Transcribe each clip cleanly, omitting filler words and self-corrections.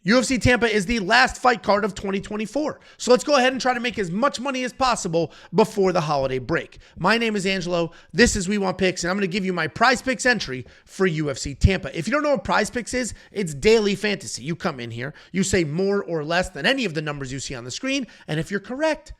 UFC Tampa is the last fight card of 2024. So let's go ahead and try to make as much money as possible before the holiday break. My name is Angelo. This is We Want Picks, and I'm going to give you my PrizePicks entry for UFC Tampa. If you don't know what PrizePicks is, it's daily fantasy. You come in here, you say more or less than any of the numbers you see on the screen, and if you're correct,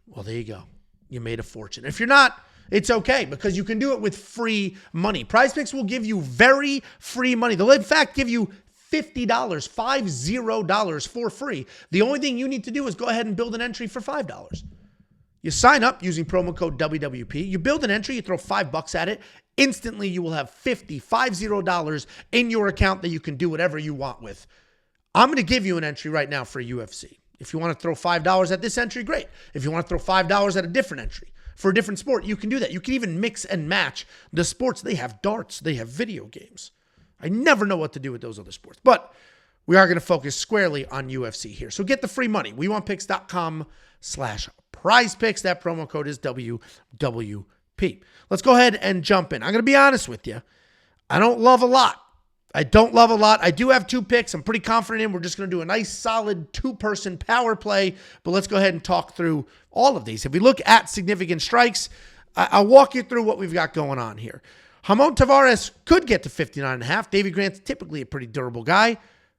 well, there you go. You made a fortune. If you're not, it's okay because you can do it with free money. PrizePicks will give you very free money. They'll, in fact, give you $50, $50 for free. The only thing you need to do is go ahead and build an entry for $5. You sign up using promo code WWP. You build an entry, you throw $5 at it. Instantly, you will have $50 in your account that you can do whatever you want with. I'm going to give you an entry right now for UFC. If you want to throw $5 at this entry, great. If you want to throw $5 at a different entry for a different sport, you can do that. You can even mix and match the sports. They have darts. They have video games. I never know what to do with those other sports, but we are going to focus squarely on UFC here. So get the free money. WeWantPicks.com/PrizePicks. That promo code is WWP. Let's go ahead and jump in. I'm going to be honest with you. I don't love a lot. I do have 2 picks I'm pretty confident in. We're just going to do a nice solid 2-person power play, but let's go ahead and talk through all of these. If we look at significant strikes, I'll walk you through what we've got going on here. Ramon Taveras could get to 59.5. Davey Grant's typically a pretty durable guy,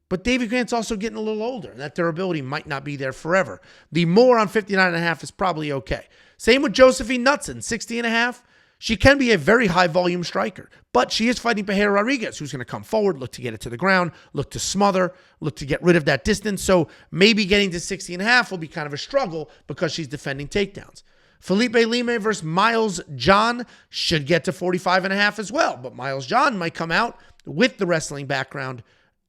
but Davey Grant's also getting a little older, and that durability might not be there forever. The more on 59.5 is probably okay. Same with Josefine Knutsson, 60.5. She can be a very high-volume striker, but she is fighting Piera Rodriguez, who's going to come forward, look to get it to the ground, look to smother, look to get rid of that distance. So maybe getting to 60.5 will be kind of a struggle because she's defending takedowns. Felipe Lima versus Miles John should get to 45.5 as well, but Miles John might come out with the wrestling background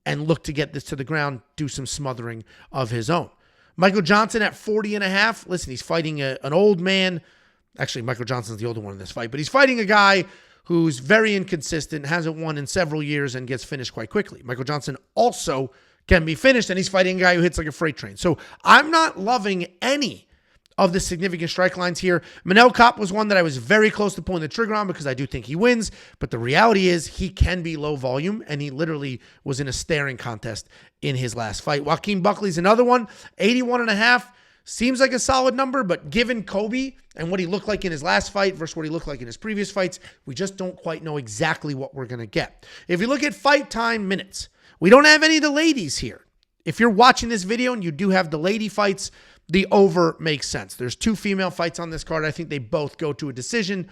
and look to get this to the ground, do some smothering of his own. Michael Johnson at 40.5. Listen, he's fighting an old man. Actually, Michael Johnson's the older one in this fight, but he's fighting a guy who's very inconsistent, hasn't won in several years, and gets finished quite quickly. Michael Johnson also can be finished, and he's fighting a guy who hits like a freight train. So I'm not loving any of the significant strike lines here. Manel Kape was one that I was very close to pulling the trigger on because I do think he wins, but the reality is he can be low volume, and he literally was in a staring contest in his last fight. Joaquin Buckley's another one, 81.5. Seems like a solid number, but given Kobe and what he looked like in his last fight versus what he looked like in his previous fights, we just don't quite know exactly what we're going to get. If you look at fight time minutes, we don't have any of the ladies here. If you're watching this video and you do have the lady fights, the over makes sense. There's 2 female fights on this card. I think they both go to a decision.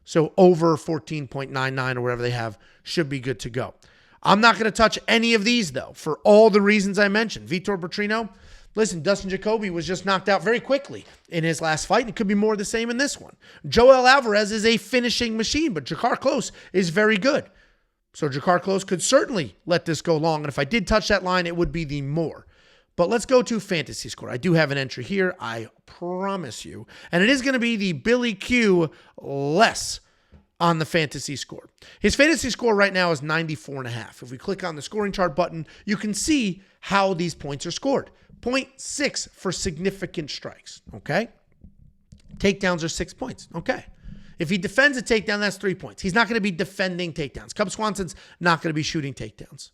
So over 14.99 or whatever they have should be good to go. I'm not going to touch any of these, though, for all the reasons I mentioned. Vitor Petrino, listen, Dustin Jacoby was just knocked out very quickly in his last fight, and it could be more of the same in this one. Joel Alvarez is a finishing machine, but Jakar Close is very good. So Jakar Close could certainly let this go long, and if I did touch that line, it would be the more. But let's go to fantasy score. I do have an entry here, I promise you. And it is going to be the Billy Q less on the fantasy score. His fantasy score right now is 94.5. If we click on the scoring chart button, you can see how these points are scored. 0.6 for significant strikes, okay? Takedowns are 6 points, okay? If he defends a takedown, that's 3 points. He's not going to be defending takedowns. Cub Swanson's not going to be shooting takedowns.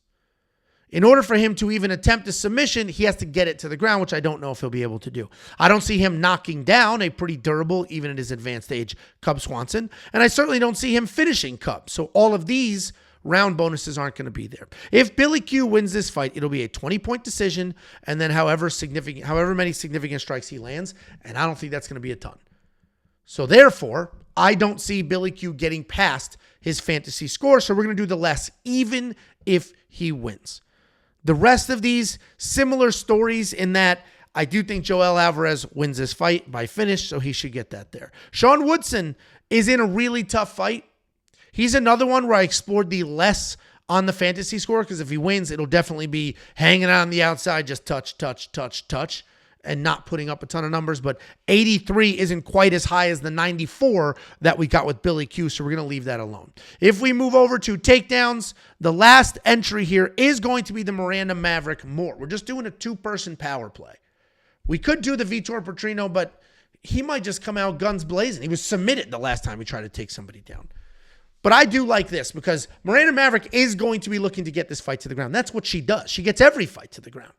In order for him to even attempt a submission, he has to get it to the ground, which I don't know if he'll be able to do. I don't see him knocking down a pretty durable, even at his advanced age, Cub Swanson. And I certainly don't see him finishing Cub. So all of these round bonuses aren't going to be there. If Billy Q wins this fight, it'll be a 20-point decision, and then however many significant strikes he lands, and I don't think that's going to be a ton. So therefore, I don't see Billy Q getting past his fantasy score, so we're going to do the less, even if he wins. The rest of these, similar stories in that I do think Joel Alvarez wins this fight by finish, so he should get that there. Sean Woodson is in a really tough fight. He's another one where I explored the less on the fantasy score because if he wins, it'll definitely be hanging out on the outside, just touch, and not putting up a ton of numbers. But 83 isn't quite as high as the 94 that we got with Billy Q, so we're going to leave that alone. If we move over to takedowns, the last entry here is going to be the Miranda Maverick Moore. We're just doing a 2-person power play. We could do the Vitor Petrino, but he might just come out guns blazing. He was submitted the last time he tried to take somebody down. But I do like this because Miranda Maverick is going to be looking to get this fight to the ground. That's what she does. She gets every fight to the ground.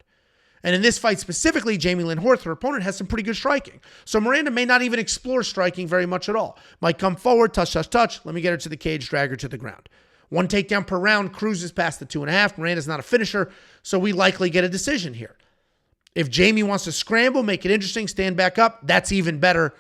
And in this fight specifically, Jamie Lynn Horth, her opponent, has some pretty good striking. So Miranda may not even explore striking very much at all. Might come forward, touch, touch, touch. Let me get her to the cage, drag her to the ground. 1 takedown per round, cruises past the 2.5. Miranda's not a finisher, so we likely get a decision here. If Jamie wants to scramble, make it interesting, stand back up, that's even better.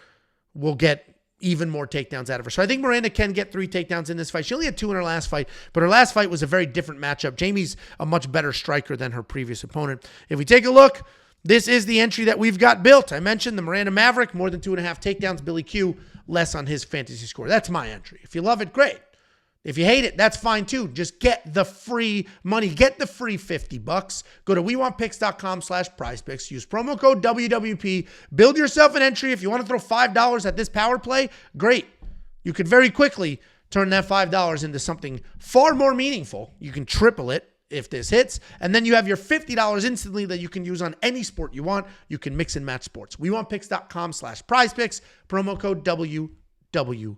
We'll get even more takedowns out of her. So I think Miranda can get 3 takedowns in this fight. She only had 2 in her last fight, but her last fight was a very different matchup. Jamie's a much better striker than her previous opponent. If we take a look, this is the entry that we've got built. I mentioned the Miranda Maverick, more than 2.5 takedowns. Billy Q, less on his fantasy score. That's my entry. If you love it, great. If you hate it, that's fine too. Just get the free money. Get the free $50. Go to WeWantPicks.com/PrizePicks. Use promo code WWP. Build yourself an entry. If you want to throw $5 at this power play, great. You could very quickly turn that $5 into something far more meaningful. You can triple it if this hits. And then you have your $50 instantly that you can use on any sport you want. You can mix and match sports. WeWantPicks.com/PrizePicks. Promo code WWP.